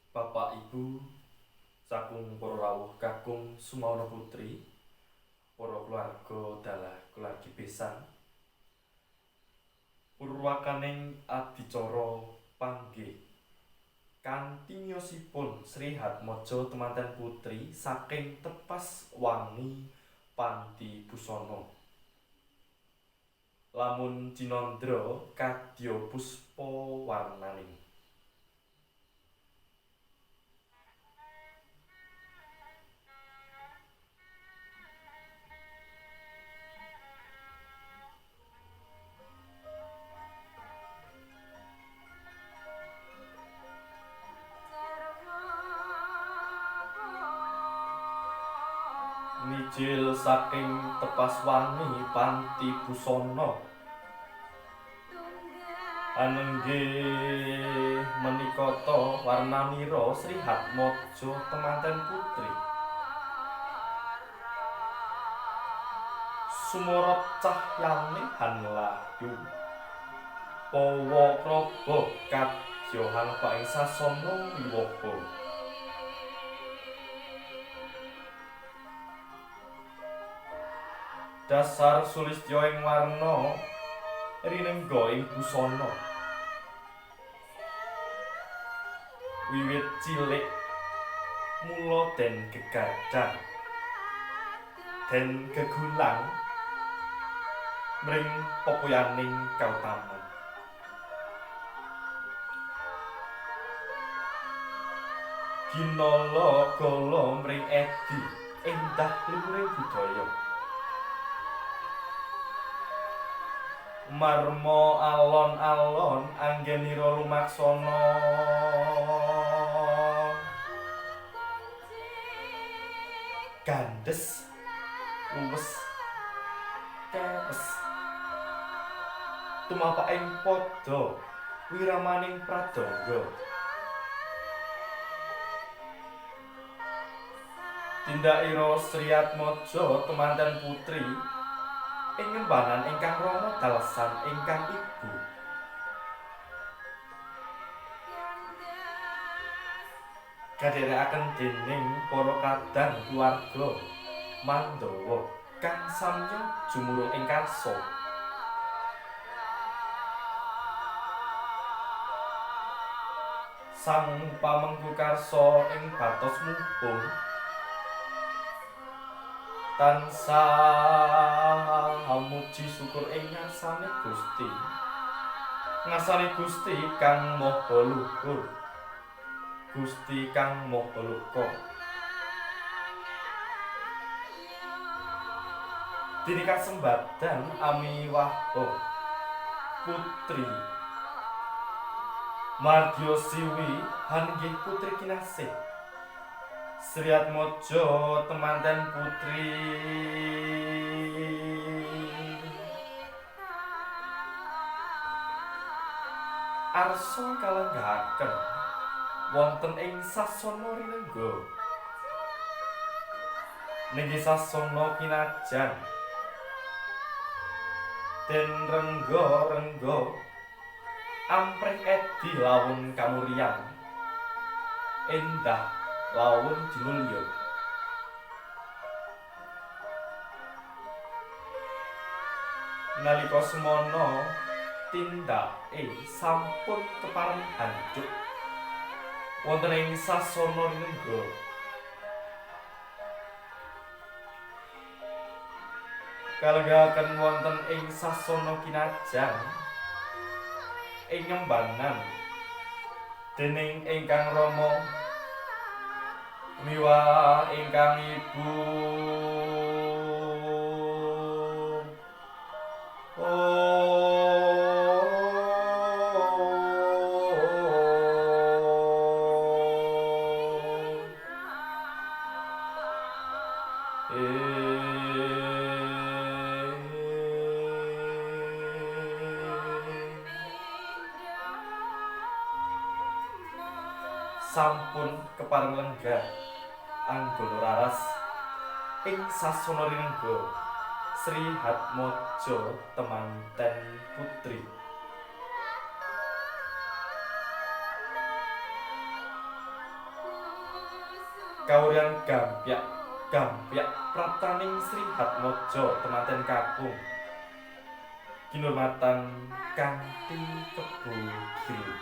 Bapak Ibu saking para rawuh kakung Sumawana Putri, para keluarga dalah keluargi besan. Purwakaning adicara panggih kanthi miyosipun Sri Hatmaja temanten putri saking Tepas Wangi Panti Busana. Lamun cinandra kadya puspa warnaning. Mijil saking Tepas Wangi Panti Busana. Anenggih menikata warnanira Sri Hatmaja temanten putri. Sumorot cahyane hanlayu. Pawa praba kadya hanpa ing sasana wiwaha. Dasar sulistya ing warna rinengga ing busana. Wiwit cilik mula den gegadang den gegulang mring pepoyaning kautaman. Ginala gala mring edi endah luhuring budaya. Marma alon-alon anggenira lumaksana. Gandes luwes kepes tumapaking padha wiramaning pradangga. Tindakira Sri Hatmaja temanten putri ing ngembanan ingkang rama dalesan ingkang ibu. Kadherekaken déning para kadang keluarga Mandawa kang samya jumurung ing karsa. Sang pamengku karsa ing batos mumpung tansah muji syukur ing ngarsane Gusti. Ngarsane Gusti kang maha luhur. Gusti kang maha luka. Dene kasembadan amiwaha putri Madya Siwi hanggih putri kinasih Sri Hatmaja temanten putri. Arsa kalenggahaken wonten ing sasana rinengga. Nggih sasana kinajan den rengga-rengga amprih edi lawun kamuryan endah lawun jinulya. Nalika semana tindake sampun kepareng hancur wonten ing sasana rinengga. Kalenggahaken wonten ing sasana kinajang ing ngembanan dening ingkang rama miwah ingkang ibu. Sampun kepareng lenggah anggana raras ing sasana rinengga Sri Hatmaja temanten putri. kawuryan gampyak praptaning Sri Hatmaja temanten kakung kinurmatan kanthi kebo giri